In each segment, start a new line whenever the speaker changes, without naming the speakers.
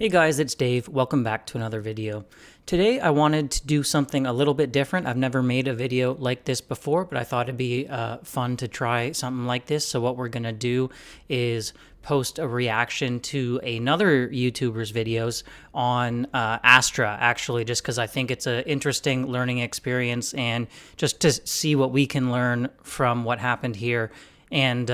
Hey guys, it's Dave. Welcome back to another video. Today I wanted to do something a little bit different. I've never made a video like this before, but I thought it'd be fun to try something like this. So what we're going to do is post a reaction to another YouTuber's videos on Astra, actually, just because I think it's an interesting learning experience and just to see what we can learn from what happened here. And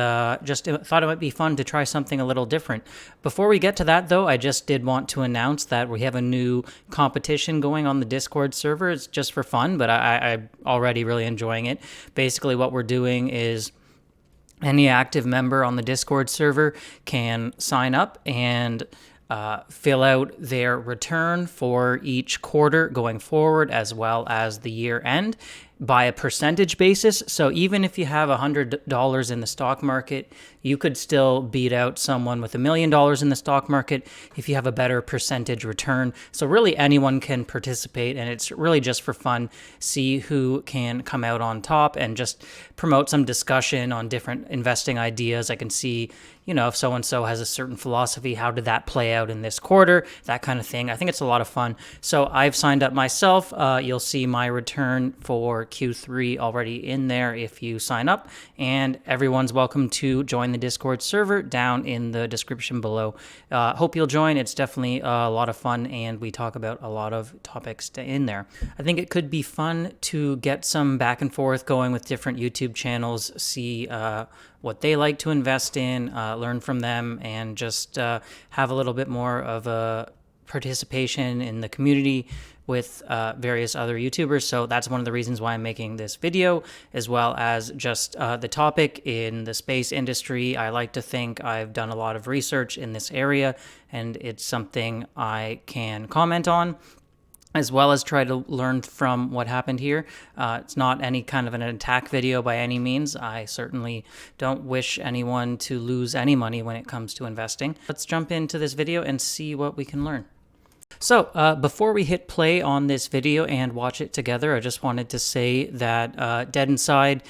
just thought it might be fun to try something a little different. Before we get to that, though, I just did want to announce that we have a new competition going on the Discord server. It's just for fun, but I'm already really enjoying it. Basically, what we're doing is any active member on the Discord server can sign up and fill out their return for each quarter going forward, as well as the year end, by a percentage basis. So even if you have $100 in the stock market, you could still beat out someone with $1 million in the stock market if you have a better percentage return. So really anyone can participate, and it's really just for fun. See who can come out on top and just promote some discussion on different investing ideas. I can see, you know, if so-and-so has a certain philosophy, how did that play out in this quarter, that kind of thing. I think it's a lot of fun. So I've signed up myself. You'll see my return for Q3 already in there if you sign up, and everyone's welcome to join the Discord server down in the description below. Hope you'll join. It's definitely a lot of fun, and we talk about a lot of topics in there. I think it could be fun to get some back and forth going with different YouTube channels, see what they like to invest in, learn from them, and just have a little bit more of a participation in the community with various other YouTubers. So that's one of the reasons why I'm making this video, as well as just the topic in the space industry. I like to think I've done a lot of research in this area, and it's something I can comment on, as well as try to learn from what happened here. It's not any kind of an attack video by any means. I certainly don't wish anyone to lose any money when it comes to investing. Let's jump into this video and see what we can learn. So before we hit play on this video and watch it together, I just wanted to say that Dead Inside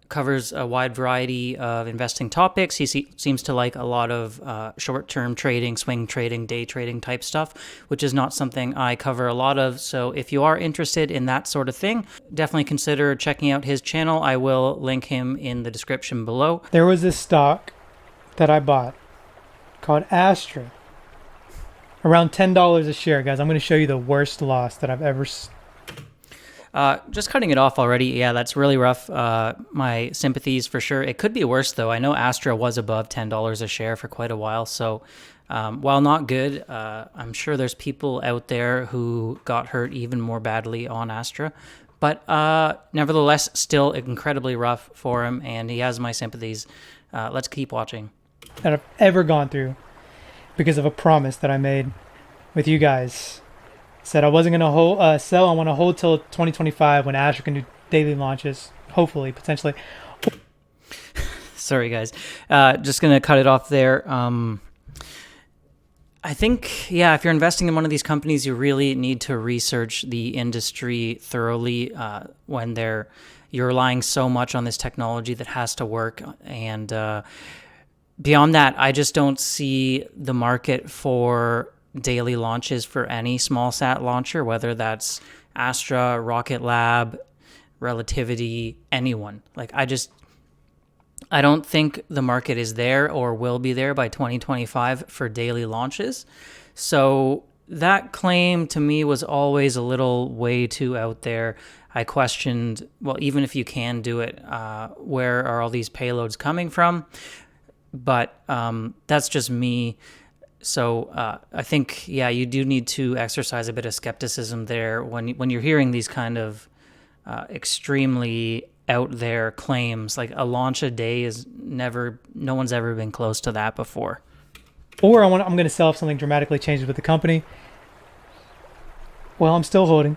covers a wide variety of investing topics. He seems to like a lot of short-term trading, swing trading, day trading type stuff, which is not something I cover a lot of. So if you are interested in that sort of thing, definitely consider checking out his channel. I will link him in the description below.
There was this stock that I bought called Astra. Around $10 a share, guys. I'm going to show you the worst loss that I've ever
just cutting it off already. Yeah, that's really rough. My sympathies for sure. It could be worse, though. I know Astra was above $10 a share for quite a while. So while not good, I'm sure there's people out there who got hurt even more badly on Astra. But nevertheless, still incredibly rough for him, and he has my sympathies. Let's keep watching.
that I've ever gone through because of a promise that I made with you guys. Said I wasn't going to sell. I want to hold till 2025 when Astra can do daily launches, hopefully, potentially.
Sorry, guys. Just going to cut it off there. I think, yeah, if you're investing in one of these companies, you really need to research the industry thoroughly when you're relying so much on this technology that has to work. And beyond that, I just don't see the market for daily launches for any small sat launcher, whether that's Astra, Rocket Lab, Relativity, anyone. Like, I don't think the market is there or will be there by 2025 for daily launches. So that claim to me was always a little way too out there. I questioned, well, even if you can do it, where are all these payloads coming from? But that's just me. So I think, yeah, you do need to exercise a bit of skepticism there when you're hearing these kind of extremely out there claims. Like, a launch a day is no one's ever been close to that before.
Or I'm going to sell if something dramatically changes with the company. Well, I'm still holding.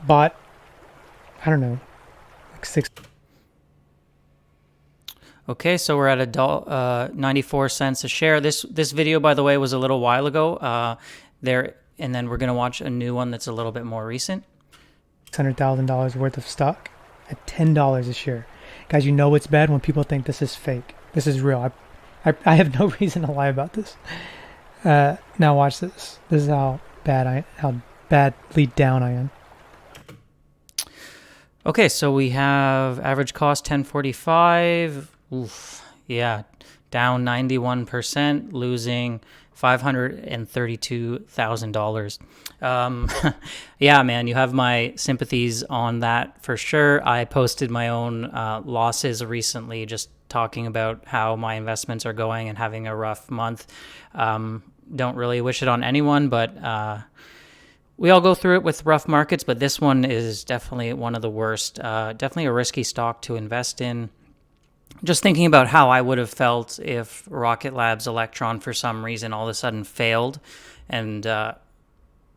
Bought, I don't know, like 6.
Okay, so we're at 94 cents a share. This video, by the way, was a little while ago. And then we're going to watch a new one that's a little bit more recent.
$600,000 worth of stock at $10 a share. Guys, you know it's bad when people think this is fake. This is real. I have no reason to lie about this. Now watch this. This is how badly down I am.
Okay, so we have average cost 1045. Oof, yeah, down 91%, losing $532,000. Yeah, man, you have my sympathies on that for sure. I posted my own losses recently, just talking about how my investments are going and having a rough month. Don't really wish it on anyone, but we all go through it with rough markets, but this one is definitely one of the worst. Definitely a risky stock to invest in. Just thinking about how I would have felt if Rocket Lab's Electron for some reason all of a sudden failed and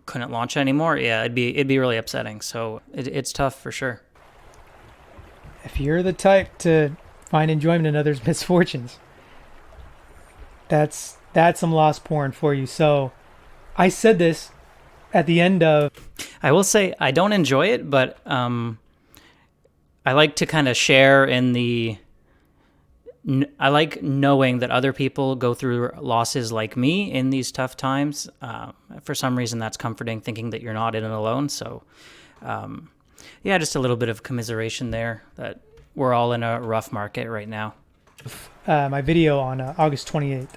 couldn't launch anymore. Yeah, it'd be really upsetting. So it's tough for sure.
If you're the type to find enjoyment in others' misfortunes, that's some lost porn for you. So I said this at the end of...
I will say I don't enjoy it, but I like to kind of share in the... I like knowing that other people go through losses like me in these tough times. For some reason, that's comforting, thinking that you're not in it alone. So, yeah, just a little bit of commiseration there, that we're all in a rough market right now.
My video on August 28th.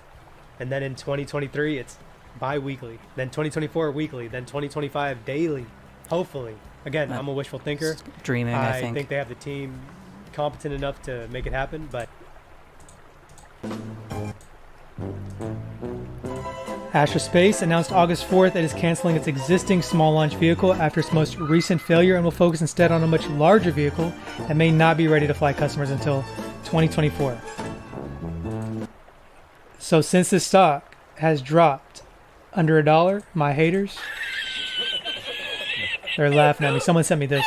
And then in 2023, it's bi-weekly. Then 2024, weekly. Then 2025, daily. Hopefully. Again, I'm a wishful thinker.
Dreaming, I think.
I think they have the team competent enough to make it happen, but...
Astra Space announced August 4th it is canceling its existing small launch vehicle after its most recent failure and will focus instead on a much larger vehicle that may not be ready to fly customers until 2024. So since this stock has dropped under $1, my haters, they're laughing at me. Someone sent me this.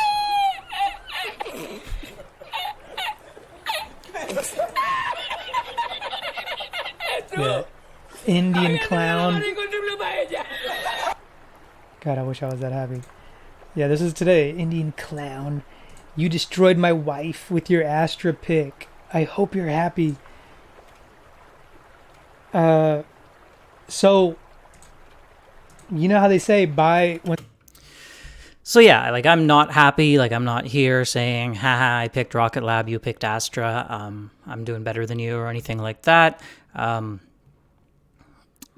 Yeah. Indian clown. God, I wish I was that happy. Yeah, this is today. Indian clown. You destroyed my wife with your Astra pick. I hope you're happy. So, you know how they say buy when...
So yeah, like I'm not happy. Like I'm not here saying, haha, I picked Rocket Lab, you picked Astra. I'm doing better than you or anything like that.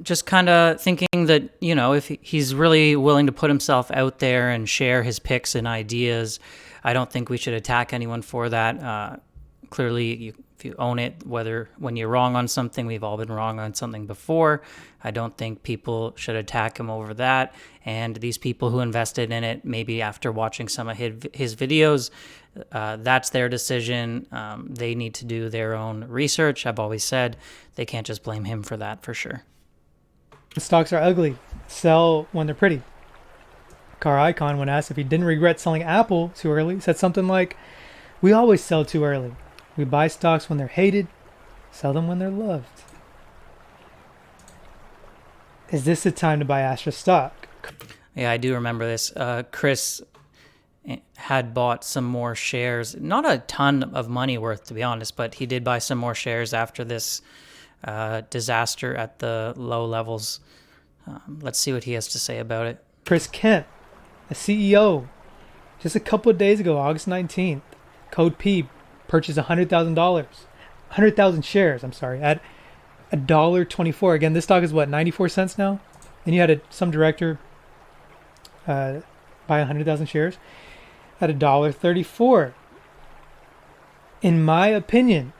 Just kind of thinking that, you know, if he's really willing to put himself out there and share his picks and ideas, I don't think we should attack anyone for that. Clearly, if you own it, when you're wrong on something, we've all been wrong on something before. I don't think people should attack him over that. And these people who invested in it, maybe after watching some of his videos, that's their decision. They need to do their own research. I've always said they can't just blame him for that, for sure.
Stocks are ugly. Sell when they're pretty. Car Icon, when asked if he didn't regret selling Apple too early, said something like, "We always sell too early. We buy stocks when they're hated, sell them when they're loved." Is this the time to buy Astra stock?
Yeah, I do remember this. Chris had bought some more shares. Not a ton of money worth, to be honest, but he did buy some more shares after this disaster at the low levels. Let's see what he has to say about it.
Chris Kemp, a CEO, just a couple of days ago, August 19th, code P, purchased $100,000 shares, at $1.24. Again, this stock is what, 94 cents now? And you had some director buy 100,000 shares at $1.34. In my opinion,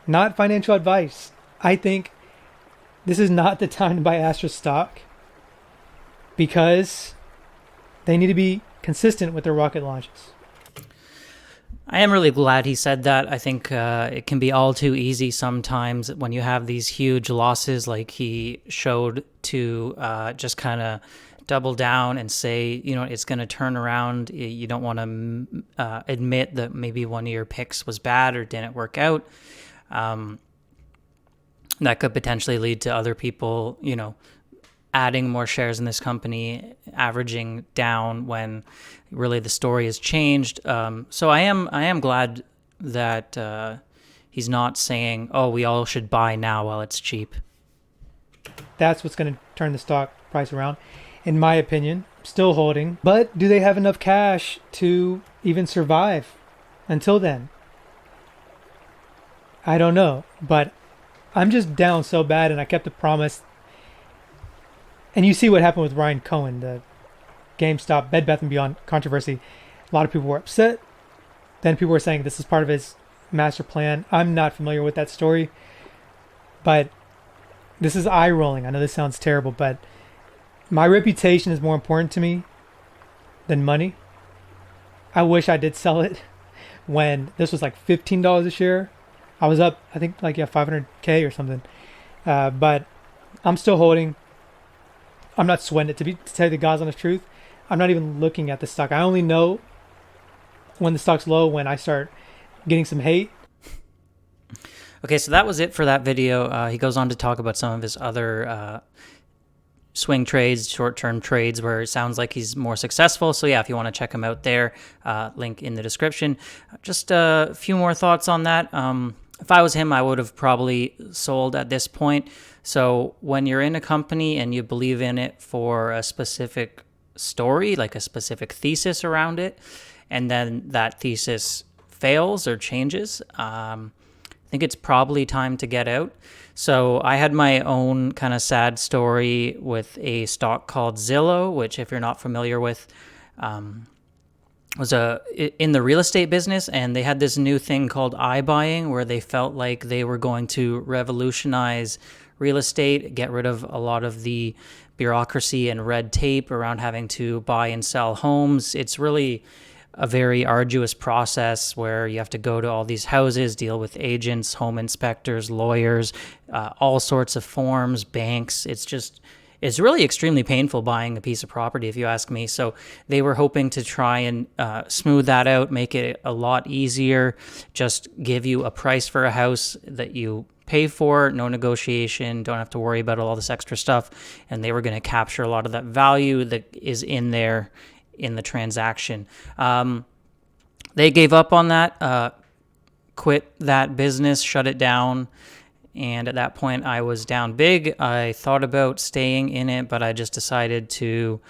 not financial advice, I think this is not the time to buy Astra stock because they need to be consistent with their rocket launches.
I am really glad he said that. I think it can be all too easy sometimes when you have these huge losses like he showed to just kind of double down and say, you know, it's going to turn around. You don't want to admit that maybe one of your picks was bad or didn't work out. That could potentially lead to other people, you know, adding more shares in this company, averaging down when really the story has changed. So I am glad that he's not saying, oh, we all should buy now while it's cheap.
That's what's going to turn the stock price around. In my opinion, still holding. But do they have enough cash to even survive until then? I don't know. But I'm just down so bad, and I kept the promise. And you see what happened with Ryan Cohen, the GameStop Bed Bath & Beyond controversy. A lot of people were upset. Then people were saying this is part of his master plan. I'm not familiar with that story, but this is eye rolling. I know this sounds terrible, but my reputation is more important to me than money. I wish I did sell it when this was like $15 a share. I was up, I think, like 500K or something. But I'm still holding. I'm not sweating it. To tell you the God's honest truth, I'm not even looking at the stock. I only know when the stock's low when I start getting some hate.
Okay, so that was it for that video. He goes on to talk about some of his other swing trades, short-term trades, where it sounds like he's more successful. So yeah, if you want to check him out there, link in the description. Just a few more thoughts on that. If I was him, I would have probably sold at this point. So when you're in a company and you believe in it for a specific story, like a specific thesis around it, and then that thesis fails or changes, I think it's probably time to get out. So I had my own kind of sad story with a stock called Zillow, which, if you're not familiar with, was in the real estate business, and they had this new thing called iBuying, where they felt like they were going to revolutionize real estate, get rid of a lot of the bureaucracy and red tape around having to buy and sell homes. It's really a very arduous process where you have to go to all these houses, deal with agents, home inspectors, lawyers, all sorts of forms, banks. It's really extremely painful buying a piece of property, if you ask me. So they were hoping to try and smooth that out, make it a lot easier, just give you a price for a house that you pay for, no negotiation, don't have to worry about all this extra stuff. And they were going to capture a lot of that value that is in there in the transaction. They gave up on that, quit that business, shut it down. And at that point, I was down big. I thought about staying in it, but I just decided to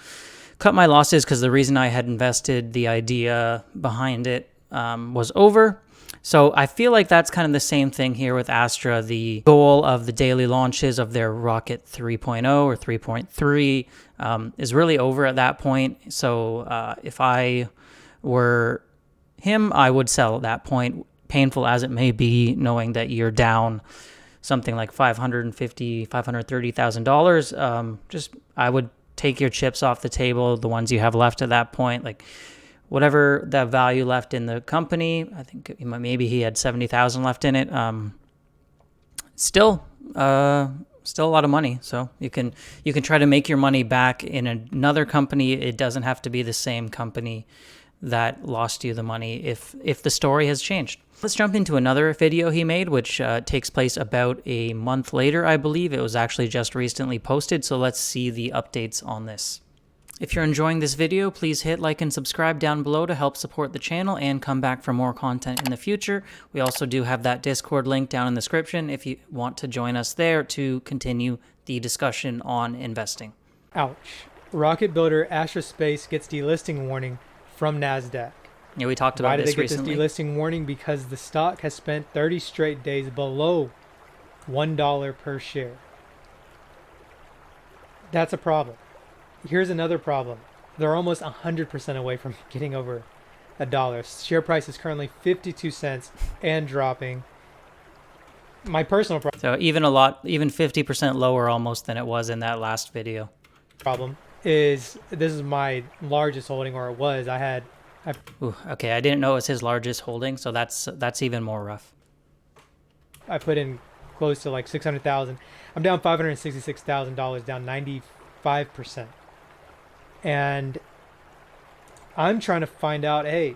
cut my losses because the reason I had invested, the idea behind it, was over. So I feel like that's kind of the same thing here with Astra. The goal of the daily launches of their Rocket 3.0 or 3.3 is really over at that point. So if I were him, I would sell at that point, painful as it may be, knowing that you're down something like $550,000, $530,000. Just I would take your chips off the table, the ones you have left at that point, like whatever that value left in the company. I think maybe he had 70,000 left in it. Still a lot of money. So you can try to make your money back in another company. It doesn't have to be the same company that lost you the money if the story has changed. Let's jump into another video he made, which takes place about a month later, I believe. It was actually just recently posted, so let's see the updates on this. If you're enjoying this video, please hit like and subscribe down below to help support the channel and come back for more content in the future. We also do have that Discord link down in the description if you want to join us there to continue the discussion on investing.
Ouch. Rocket builder Astra Space gets delisting warning from NASDAQ.
Yeah, we talked about this recently.
Why did they get this delisting warning? Because the stock has spent 30 straight days below $1 per share. That's a problem. Here's another problem. They're almost 100% away from getting over $1. Share price is currently 52 cents and dropping. My personal
So even 50% lower almost than it was in that last video.
Problem is, this is my largest holding, or it was.
Ooh, okay, I didn't know it was his largest holding, so that's even more rough.
I put in close to like 600,000. I'm down $566,000, down 95%. And I'm trying to find out, hey,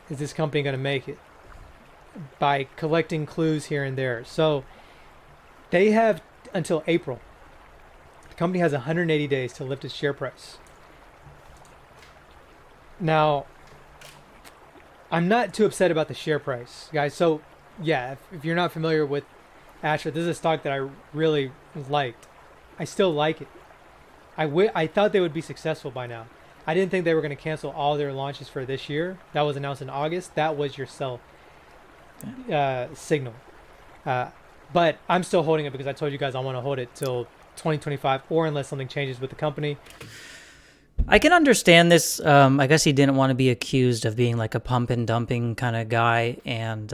is this company going to make it? By collecting clues here and there. So they have until April. The company has 180 days to lift its share price. Now, I'm not too upset about the share price, guys. So yeah, if you're not familiar with Astra, this is a stock that I really liked.
I still like it. I thought they would be successful by now. I didn't think they were going to cancel all their launches for this year. That was announced in August. That was your sell signal. But I'm still holding it because I told you guys I want to hold it till 2025 or unless something changes with the company.
I can understand this. I guess he didn't want to be accused of being like a pump and dumping kind of guy, and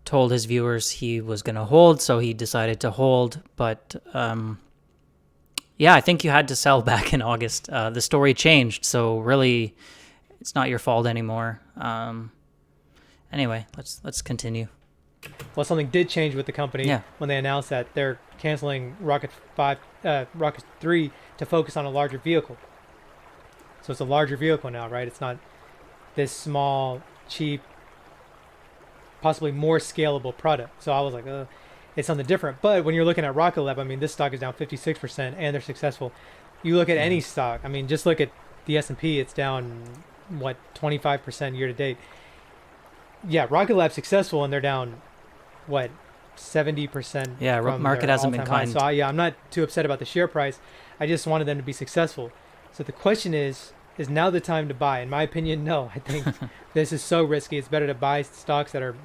told his viewers he was going to hold, so he decided to hold. But yeah, I think you had to sell back in August. The story changed, so really it's not your fault anymore. Anyway, let's continue.
Well, something did change with the company when they announced that they're canceling Rocket 3 to focus on a larger vehicle. So it's a larger vehicle now, right? It's not this small, cheap, possibly more scalable product. So I was like, it's something different. But when you're looking at Rocket Lab, I mean, this stock is down 56% and they're successful. You look at any stock, I mean, just look at the S&P, it's down, 25% year to date. Yeah, Rocket Lab's successful and they're down, 70%.
Yeah, market hasn't been kind.
So I'm not too upset about the share price. I just wanted them to be successful. So the question is now the time to buy? In my opinion, no. I think this is so risky. It's better to buy stocks that are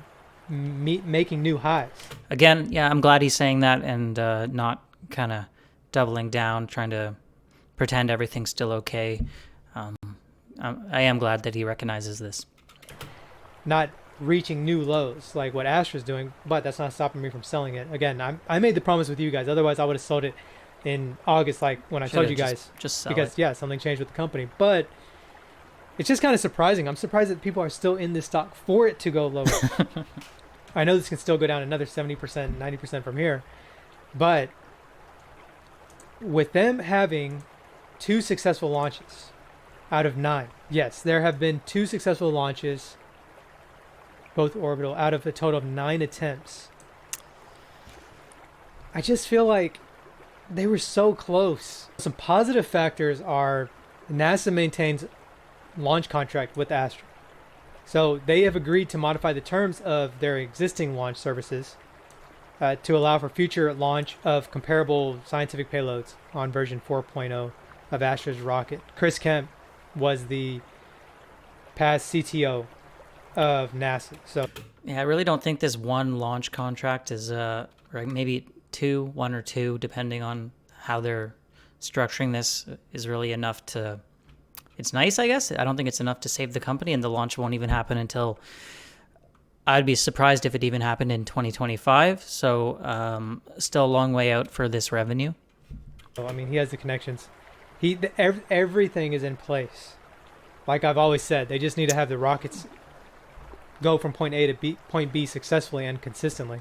making new highs.
Again, yeah, I'm glad he's saying that and not kind of doubling down, trying to pretend everything's still okay. I am glad that he recognizes this.
Not reaching new lows like what Astra's doing, but that's not stopping me from selling it. Again, I made the promise with you guys. Otherwise, I would have sold it in August, like when I told you guys.
Just sell
because,
it.
Something changed with the company. But it's just kind of surprising. I'm surprised that people are still in this stock for it to go lower. I know this can still go down another 70%, 90% from here. But with them having 2 successful launches out of 9, yes, there have been 2 successful launches, both orbital, out of a total of 9 attempts. I just feel like they were so close. Some positive factors are NASA maintains launch contract with Astra. So they have agreed to modify the terms of their existing launch services to allow for future launch of comparable scientific payloads on version 4.0 of Astra's rocket. Chris Kemp was the past CTO of NASA. So
yeah, I really don't think this one launch contract is right, maybe 1 or 2, depending on how they're structuring this, is really enough to. It's nice, I guess. I don't think it's enough to save the company, and the launch won't even happen until. I'd be surprised if it even happened in 2025. So still a long way out for this revenue.
I mean, he has the connections. Everything is in place. Like I've always said, they just need to have the rockets go from point A to point B successfully and consistently.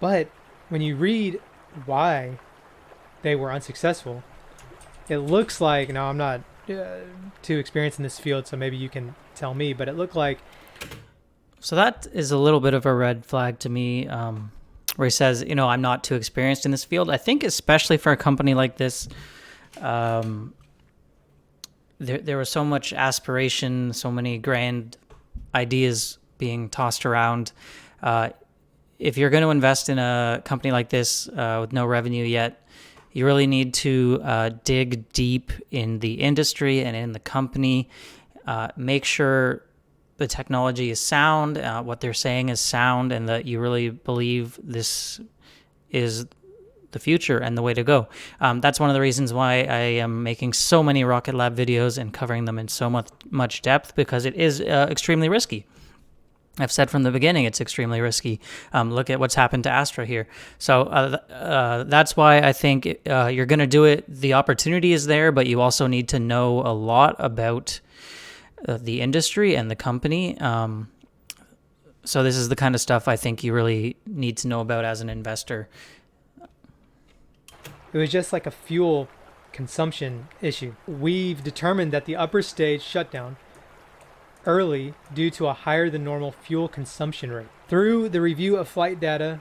But when you read why they were unsuccessful, it looks like, now I'm not too experienced in this field, so maybe you can tell me, but it looked like.
So that is a little bit of a red flag to me, where he says, I'm not too experienced in this field. I think especially for a company like this, there was so much aspiration, so many grand ideas being tossed around. If you're going to invest in a company like this with no revenue yet, you really need to dig deep in the industry and in the company. Make sure the technology is sound, what they're saying is sound, and that you really believe this is the future and the way to go. That's one of the reasons why I am making so many Rocket Lab videos and covering them in so much depth, because it is extremely risky. I've said from the beginning it's extremely risky. Look at what's happened to Astra here. So that's why I think you're going to do it. The opportunity is there, but you also need to know a lot about the industry and the company. So this is the kind of stuff I think you really need to know about as an investor.
It was just like a fuel consumption issue. We've determined that the upper stage shut down early due to a higher than normal fuel consumption rate. Through the review of flight data,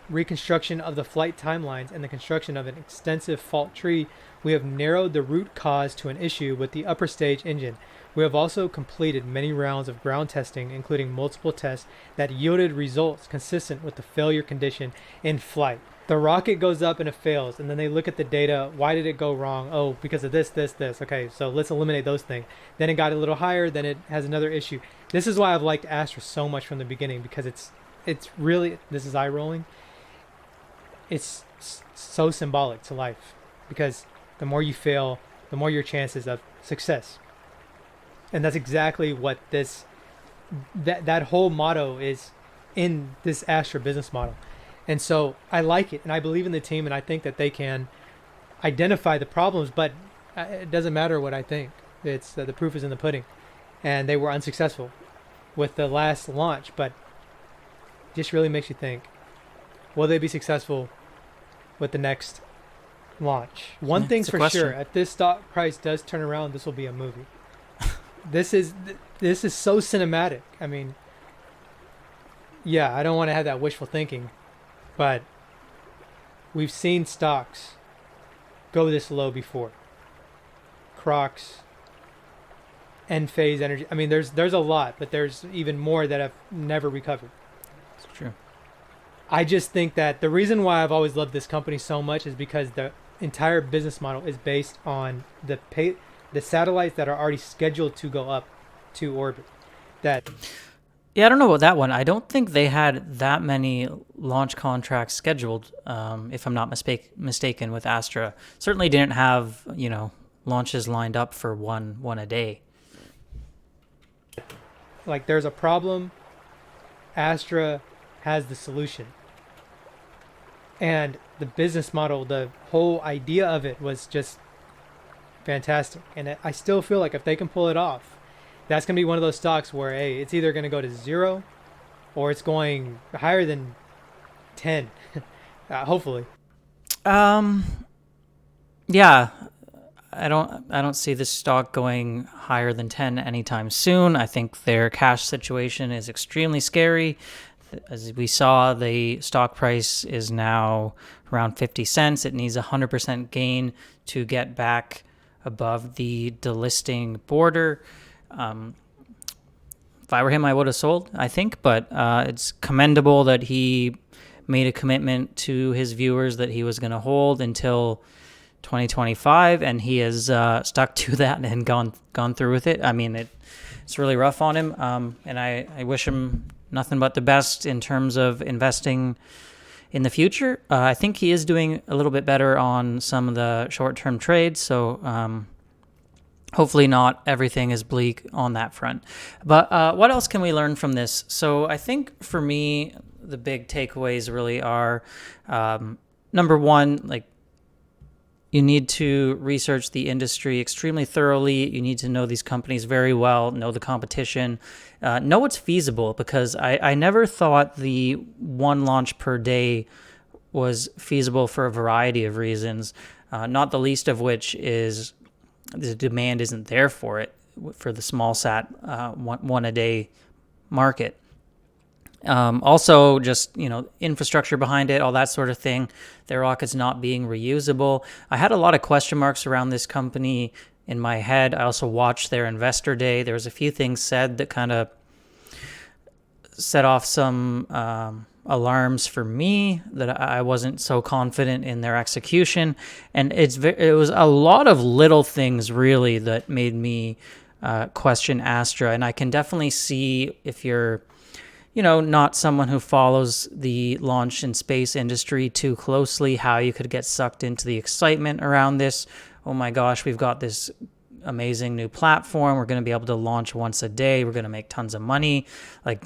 reconstruction of the flight timelines, and the construction of an extensive fault tree, we have narrowed the root cause to an issue with the upper stage engine. We have also completed many rounds of ground testing, including multiple tests that yielded results consistent with the failure condition in flight. The rocket goes up and it fails, and then they look at the data. Why did it go wrong? Oh, because of this, this, this. Okay, so let's eliminate those things. Then it got a little higher. Then it has another issue. This is why I've liked Astra so much from the beginning, because it's really, this is eye rolling. It's so symbolic to life, because the more you fail, the more your chances of success. And that's exactly what that whole motto is in this Astra business model. And so I like it, and I believe in the team, and I think that they can identify the problems, but it doesn't matter what I think. It's the proof is in the pudding. And they were unsuccessful with the last launch, but it just really makes you think, will they be successful with the next launch? One thing's for sure, if this stock price does turn around, this will be a movie. This is so cinematic. I mean, yeah, I don't want to have that wishful thinking, but we've seen stocks go this low before. Crocs, Enphase Energy. I mean, there's a lot, but there's even more that have never recovered.
It's true.
I just think that the reason why I've always loved this company so much is because the entire business model is based on the satellites that are already scheduled to go up to orbit.
Yeah, I don't know about that one. I don't think they had that many launch contracts scheduled, if I'm not mistaken, with Astra. Certainly didn't have, launches lined up for one a day.
Like, there's a problem, Astra has the solution. And the business model, the whole idea of it was just fantastic. And I still feel like if they can pull it off, that's going to be one of those stocks where, hey, it's either going to go to 0 or it's going higher than 10. Hopefully.
Yeah, I don't see this stock going higher than 10 anytime soon. I think their cash situation is extremely scary. As we saw, the stock price is now around 50 cents. It needs 100% gain to get back above the delisting border. If I were him, I would have sold, I think, but it's commendable that he made a commitment to his viewers that he was going to hold until 2025, and he has stuck to that and gone through with it. I mean, it's really rough on him, and I wish him nothing but the best in terms of investing in the future. I think he is doing a little bit better on some of the short-term trades, so hopefully not everything is bleak on that front. But what else can we learn from this? So I think for me, the big takeaways really are, number one, like, you need to research the industry extremely thoroughly. You need to know these companies very well, know the competition, know what's feasible, because I never thought the one launch per day was feasible for a variety of reasons, not the least of which is the demand isn't there for it, for the small sat one a day market. Also, just, infrastructure behind it, all that sort of thing. Their rockets not being reusable. I had a lot of question marks around this company in my head. I also watched their investor day. There was a few things said that kind of set off some alarms for me, that I wasn't so confident in their execution. And it was a lot of little things really that made me question Astra. And I can definitely see, if you're not someone who follows the launch and space industry too closely, how you could get sucked into the excitement around this. Oh my gosh, we've got this amazing new platform. We're going to be able to launch once a day. We're going to make tons of money. Like,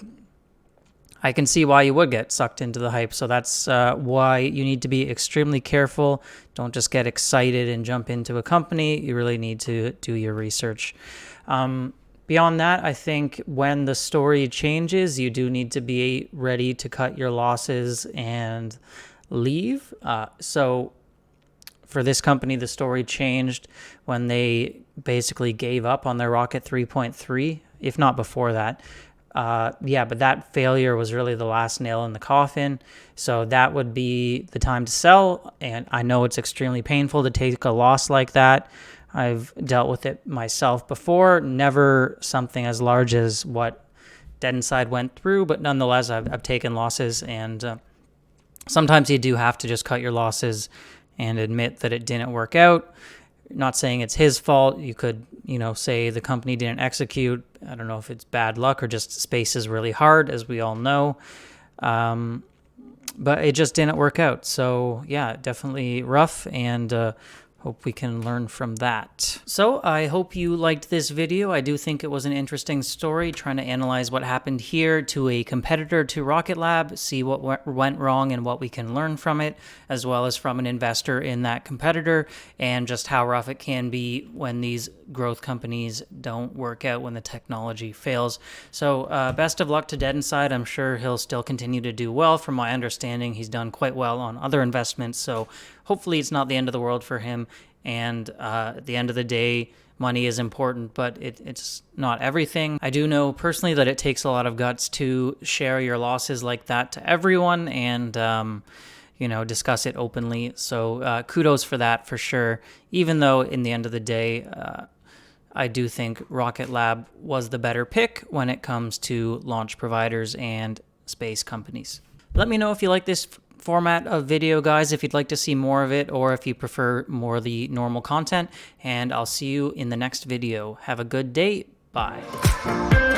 I can see why you would get sucked into the hype. So that's why you need to be extremely careful. Don't just get excited and jump into a company. You really need to do your research. Beyond that, I think when the story changes, you do need to be ready to cut your losses and leave. So for this company, the story changed when they basically gave up on their Rocket 3.3, if not before that. But that failure was really the last nail in the coffin. So that would be the time to sell. And I know it's extremely painful to take a loss like that. I've dealt with it myself before, never something as large as what Dead Inside went through, but nonetheless, I've taken losses, and sometimes you do have to just cut your losses and admit that it didn't work out. Not saying it's his fault. You could, say the company didn't execute. I don't know if it's bad luck or just space is really hard, as we all know. But it just didn't work out. So yeah, definitely rough, and hope we can learn from that. So I hope you liked this video. I do think it was an interesting story, trying to analyze what happened here to a competitor to Rocket Lab, see what went wrong and what we can learn from it, as well as from an investor in that competitor, and just how rough it can be when these growth companies don't work out, when the technology fails. So best of luck to Dead Inside. I'm sure he'll still continue to do well. From my understanding, he's done quite well on other investments, so hopefully it's not the end of the world for him. And at the end of the day, money is important, but it's not everything. I do know personally that it takes a lot of guts to share your losses like that to everyone and, discuss it openly. So kudos for that for sure, even though in the end of the day, I do think Rocket Lab was the better pick when it comes to launch providers and space companies. Let me know if you like this format of video, guys, if you'd like to see more of it, or if you prefer more of the normal content, and I'll see you in the next video. Have a good day. Bye.